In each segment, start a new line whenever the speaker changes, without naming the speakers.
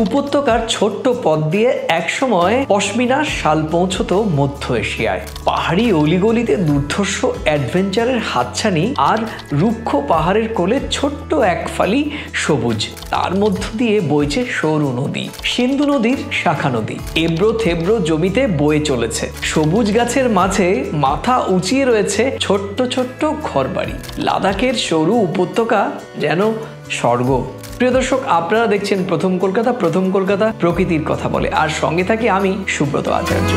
উপত্যকার ছোট্ট পথ দিয়ে একসময় পশমিনার শাল পৌঁছতো মধ্য এশিয়ায়। পাহাড়ি অলিগলিতে দুর্ধর্ষ অ্যাডভেঞ্চারের হাতছানি আর রুক্ষ পাহাড়ের কোলে ছোট্ট এক ফালি সবুজ, তার মধ্য দিয়ে বইছে সরু নদী, সিন্ধু নদীর শাখা নদী। এবড়ো থেবড়ো জমিতে বয়ে চলেছে, সবুজ গাছের মাঝে মাথা উঁচিয়ে রয়েছে ছোট্ট ছোট্ট ঘরবাড়ি। লাদাখের সরু উপত্যকা যেন স্বর্গ। প্রিয় দর্শক, আপনারা দেখছেন প্রথম কলকাতা। প্রথম কলকাতা প্রকৃতির কথা বলে, আর সঙ্গে থাকি আমি সুব্রত আচার্য।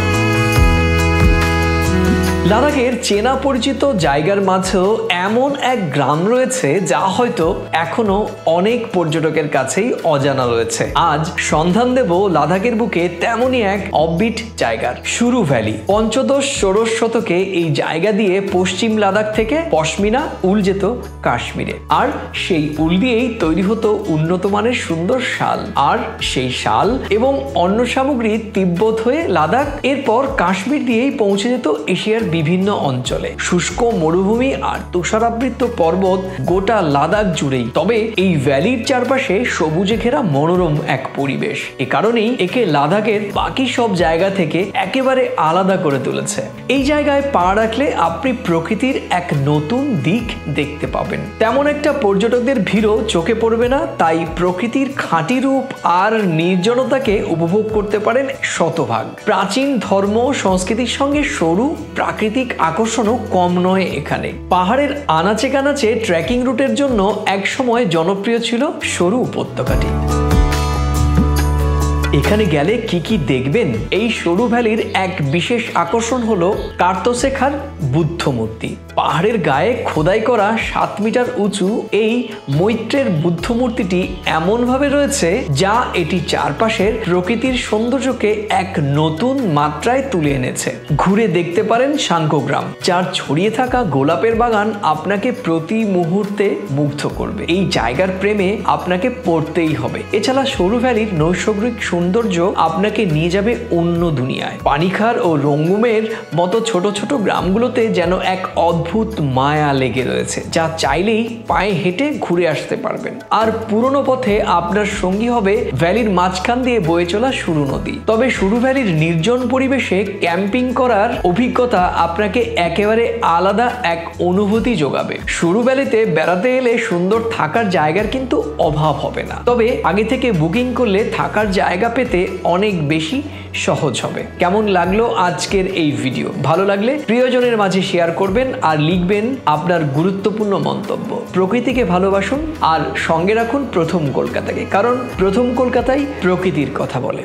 লাদাখের চেনা পরিচিত জায়গার মাঝেও এমন এক গ্রাম রয়েছে যা হয়তো এখনো অনেক পর্যটকের কাছেই অজানা রয়েছে। আজ সন্ধান দেব লাদাখের বুকে তেমনই এক অফবিট জায়গার, সুরু ভ্যালি। পঞ্চদশ ষোড়শ শতকে এই জায়গা দিয়ে পশ্চিম লাদাখ থেকে পশমিনা উল যেত কাশ্মীরে, আর সেই উল দিয়েই তৈরি হতো উন্নত মানের সুন্দর শাল। আর সেই শাল এবং অন্য সামগ্রী তিব্বত হয়ে লাদাখ, এরপর কাশ্মীর দিয়েই পৌঁছে যেত এশিয়ার বিভিন্ন অঞ্চলে। শুষ্ক মরুভূমি আর তুষারাবৃত পর্বত গোটা লাদাখ জুড়েই। তবে এই ভ্যালির চারপাশে সবুজে ঘেরা মনোরম এক পরিবেশ, এ কারণেই একে লাদাখের বাকি সব জায়গা থেকে একেবারে আলাদা করে তুলেছে। এই জায়গায় পা রাখলে আপনি প্রকৃতির এক নতুন দিক দেখতে পাবেন। তেমন একটা পর্যটকদের ভিড়ও চোখে পড়বে না, তাই প্রকৃতির খাঁটি রূপ আর নির্জনতাকে উপভোগ করতে পারেন শতভাগ। প্রাচীন ধর্ম সংস্কৃতির সঙ্গে সরু প্রাকৃতিক আকর্ষণও কম নয় এখানে। পাহাড়ের আনাচে কানাচে ট্রেকিং রুটের জন্য একসময় জনপ্রিয় ছিল সরু উপত্যকাটি। এখানে গেলে কি কি দেখবেন? এই সরু ভ্যালির এক বিশেষ আকর্ষণ হলো কার্তোসেখার বুদ্ধ মূর্তি। পাহাড়ের গায়ে খোদাই করা 7 মিটার উঁচু এই মৈত্রের বুদ্ধ মূর্তিটি এমনভাবে রয়েছে যা এটি চারপাশের প্রকৃতির সৌন্দর্যকে এক নতুন মাত্রায় তুলে এনেছে। ঘুরে দেখতে পারেন শাঙ্কগ্রাম, যার ছড়িয়ে থাকা গোলাপের বাগান আপনাকে প্রতি মুহূর্তে মুগ্ধ করবে। এই জায়গার প্রেমে আপনাকে পড়তেই হবে। এছাড়া সরু ভ্যালির নৈসর্গিক সৌন্দর্য আপনাকে নিয়ে যাবে অন্য দুনিয়ায়। পানিখার ও রঙ্গুমের মতো ছোট ছোট গ্রামগুলোতে যেন এক অদ্ভুত মায়া লেগে রয়েছে, যা চাইলেই পায়ে হেঁটে ঘুরে আসতে পারবেন। আর পুরনো পথে আপনার সঙ্গী হবে ভ্যালির মাঝখান দিয়ে বয়ে চলা সুরু নদী। তবে সুরু ভ্যালির নির্জন পরিবেশে ক্যাম্পিং করার অভিজ্ঞতা আপনাকে একেবারে আলাদা এক অনুভূতি যোগাবে। সুরু ভ্যালিতে বেড়াতে এলে সুন্দর থাকার জায়গার কিন্তু অভাব হবে না, তবে আগে থেকে বুকিং করলে থাকার জায়গা পেতে অনেক বেশি সহজ হবে। কেমন লাগলো আজকের এই ভিডিও? ভালো লাগলে প্রিয়জনের মাঝে শেয়ার করবেন আর লিখবেন আপনার গুরুত্বপূর্ণ মন্তব্য। প্রকৃতিকে ভালোবাসুন আর সঙ্গে রাখুন প্রথম কলকাতাকে, কারণ প্রথম কলকাতাই প্রকৃতির কথা বলে।